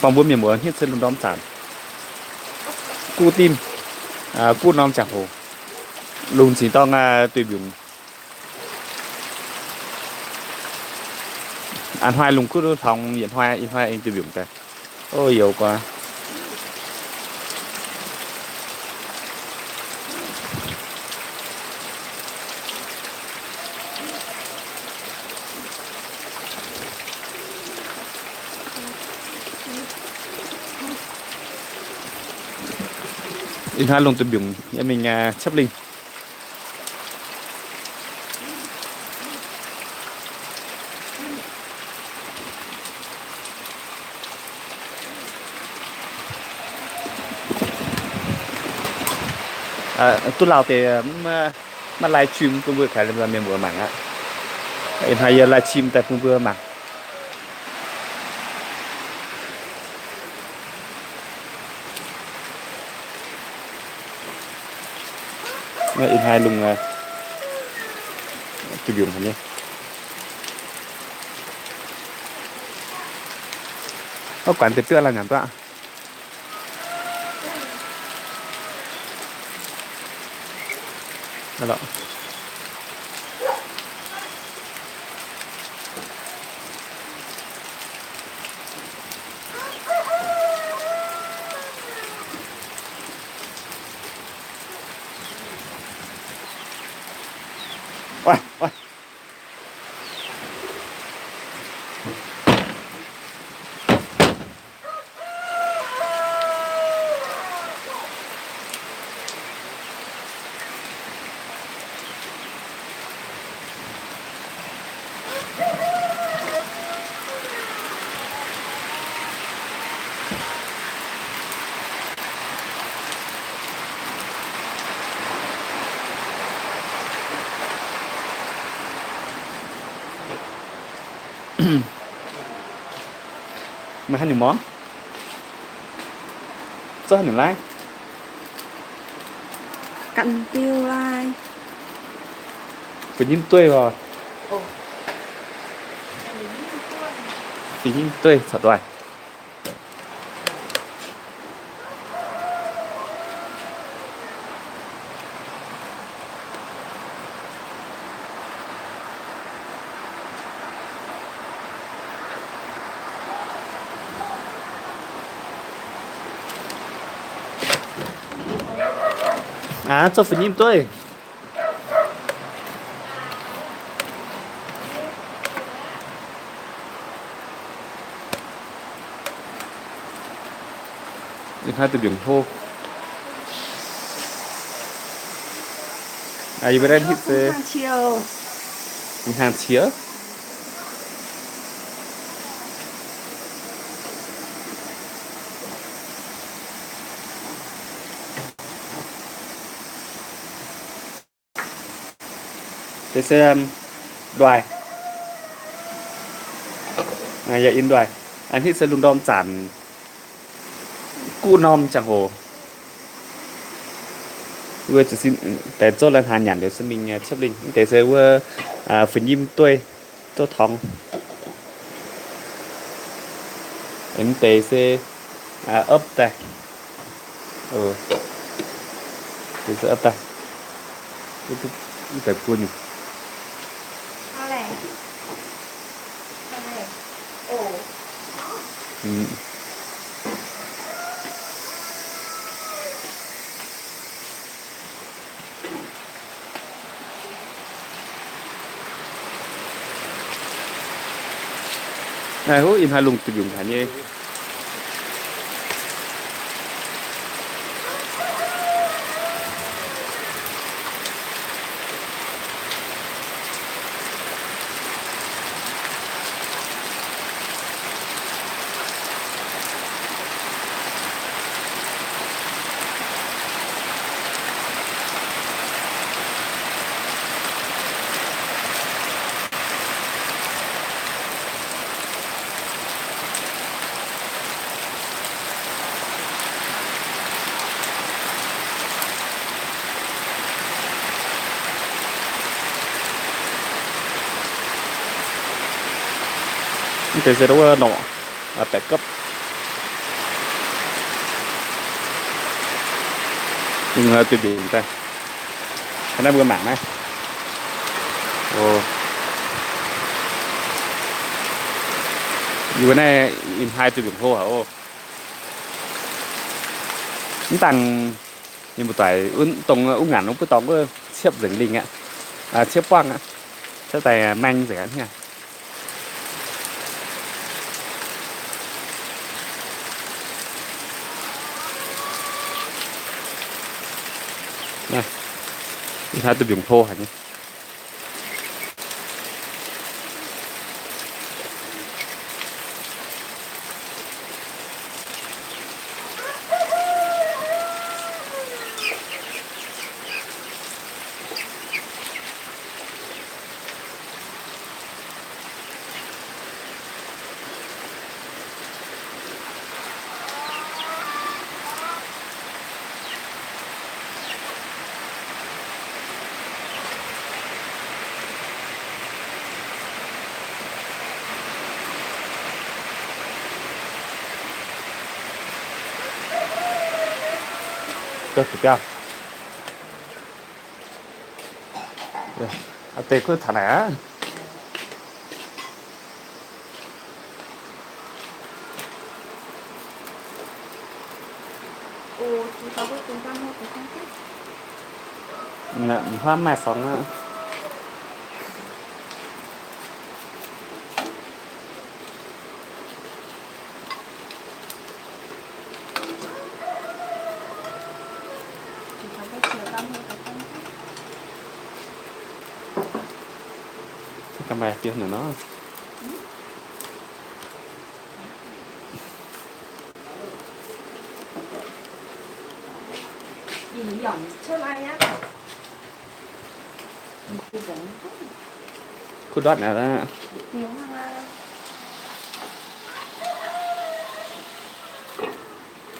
phòng buôn miền muộn hết sân lùng đom sản cu tim cu nom chẳng hồ lùng chỉ to tùy biểu ăn hoài lùng cứ phòng hiện hoài in hoài anh tùy biểu cái ôi nhiều quá in hoài lùng tùy biểu em mình chấp linh tôi lao thì mà livestream cũng vừa khai là miền vừa mảng á em hay livestream tại cũng vừa mảng in hai lùng tiêu dùng hả nhé có quản tiệc trưa là nhảm tọa đó ôi ôi mà hai nhiều món rất nhiều like cặn tiêu like phải nhìn tươi rồi phải nhìn tươi thật rồi cho phải nhìn tươi hai từ biển thô you better hit the chiều hàng chía thế sẽ đoài giờ in đoài anh hít sẽ luôn đom chản cu nom chẳng hồ vừa chỉ xin để cho lên hàng nhàn để xin mình chấp linh để sẽ vừa phải nhim tôi thong em tế sẽ ấp tay để sẽ ấp tay cái phải cuốn nhỉ này hố in hai lùng từ dùng hả nhé thế sẽ đâu nọ bẻ cấp nhưng tuyệt vời ta cái này vừa mảng này ồ như cái này in hai tuyệt vời khô hả ô những tăng như một toài tông ung ngắn nó cứ tóm cứ xếp dính linh ạ xếp quăng ạ xếp tay manh rẻ nha này in hai tuyệt vời khô hả nhỉ được chưa tê cứ thả nè Ồ, chú tao có cùng con một cái con thích. nè hoa mẹ sống Chú tao có chiều tao một cái con thích. cái mẹ kia nữa nó Nhìn dòng chơi lai á. Chú bóng thích. cứ đoán là đó Nhiều hoa la.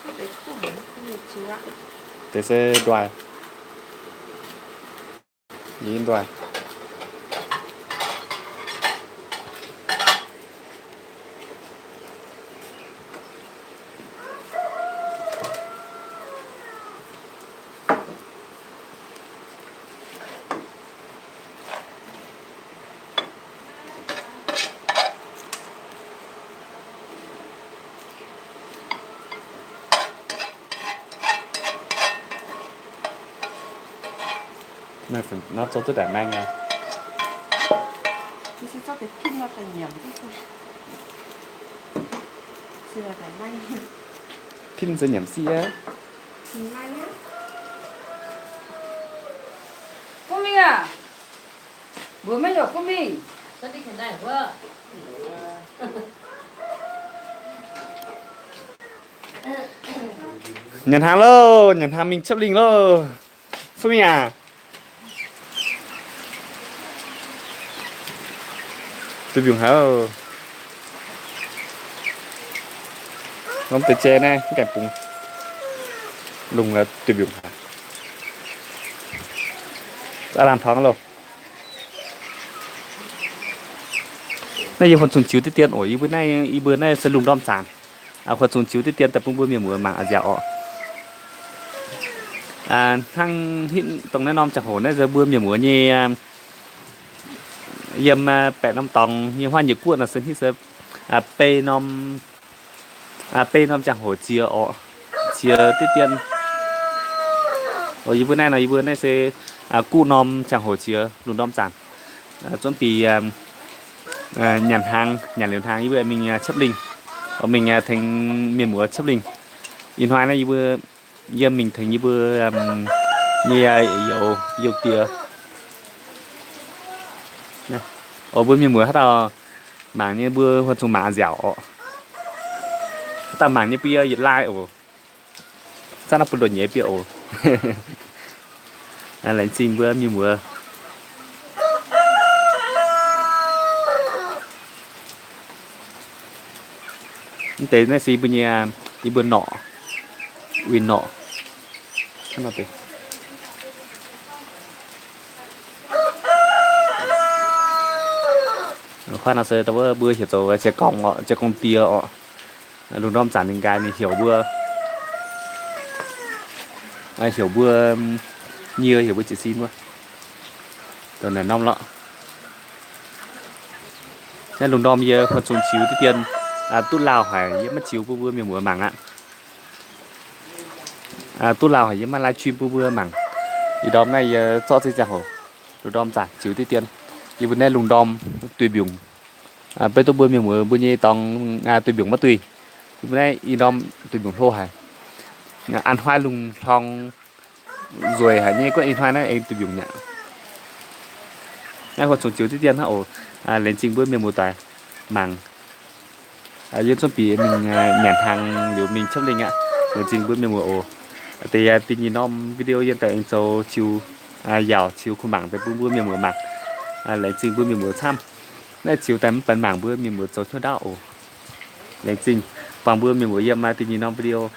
Không để khủng, không để chú ạ. thế sẽ đoài nhìn đoài này phải nó cho tất cả mang à Chú sẽ cho cái kim vào phải nhầm chứ không. Xưa phải may. pin sẽ nhầm xí á Nhìn may nhá. 꼬미야, 뭐 먹여 꼬미? 선택 된다 이거. nhận hàng lô nhận hàng mình chấp linh lô Phương Minh à tôi dùng hả ngắm từ che này cái cảnh cùng lùng là tôi dùng hả đã làm thoáng rồi nay giờ phần xuống chiếu tiết tiền ổi ý bữa nay sẽ lùng đom sàn phần xuống chiếu tiết tiền tập trung bữa miền mùa mạng dẻo thằng hiện tổng này nom chặt hổ này giờ bữa miền mùa như yếm bẻ nom tòng như hoa nhiệt cuộn là sân hít sớm p nom chặt hổ chia tiết tiền ý bữa nay sẽ cu nom chặt hổ chia lùng đom sàn chuẩn bị nhàn liền hàng như vậy mình chấp linh mình thành miền mùa chấp linh in hoa này như bữa yếm mình thành như bữa như dầu tía ở bữa miền mùa hát là mảng như bữa hoa trồng má dẻo ta mảng như bia nhiệt lai ồ sao nó bự nhẹ bia ồ lấy xin bữa miền mùa tế này xí bên nhà đi bên nọ win nọ nó thế khoan là sẽ tao bữa hiểu tao sẽ còng tia lúc đó sản những cái này hiểu bữa hiểu bữa nhiều hiểu bữa chỉ xin quá tuần là năm lọ nên lùng đom giờ phần xuống chiếu tí tiền tút lào phải mất chiếu bữa miền mùa mảng ạ tút lào phải mà livestream bữa mảng thì đom này cho chơi giả hổ lùng đom giả chiếu tí tiền thì bữa nay lùng đom tùy biểu bây tôi bữa miền mùa bữa như tòng tùy biểu mất tùy bữa nay y đom tùy biểu thô hải ăn hoa lùng thong rồi hả như có in hoa này em tùy biểu nhạ ngay còn xuống chiếu tí tiền hả ồ lên trình bữa miền mùa tài mảng dân xuân phí mình nhàn hàng nếu mình chấp linh ạ lên trình bữa miền mùa ồ thì tình nhìn nom video hiện tại anh số chiều giàu chiều không mảng tại bữa miền mùa mảng lên trình bữa miền mùa tham nên chiều tắm phần mảng bữa miền mùa số cho đạo ồ lên trình bằng bữa miền mùa yếm mà tình nhìn nom video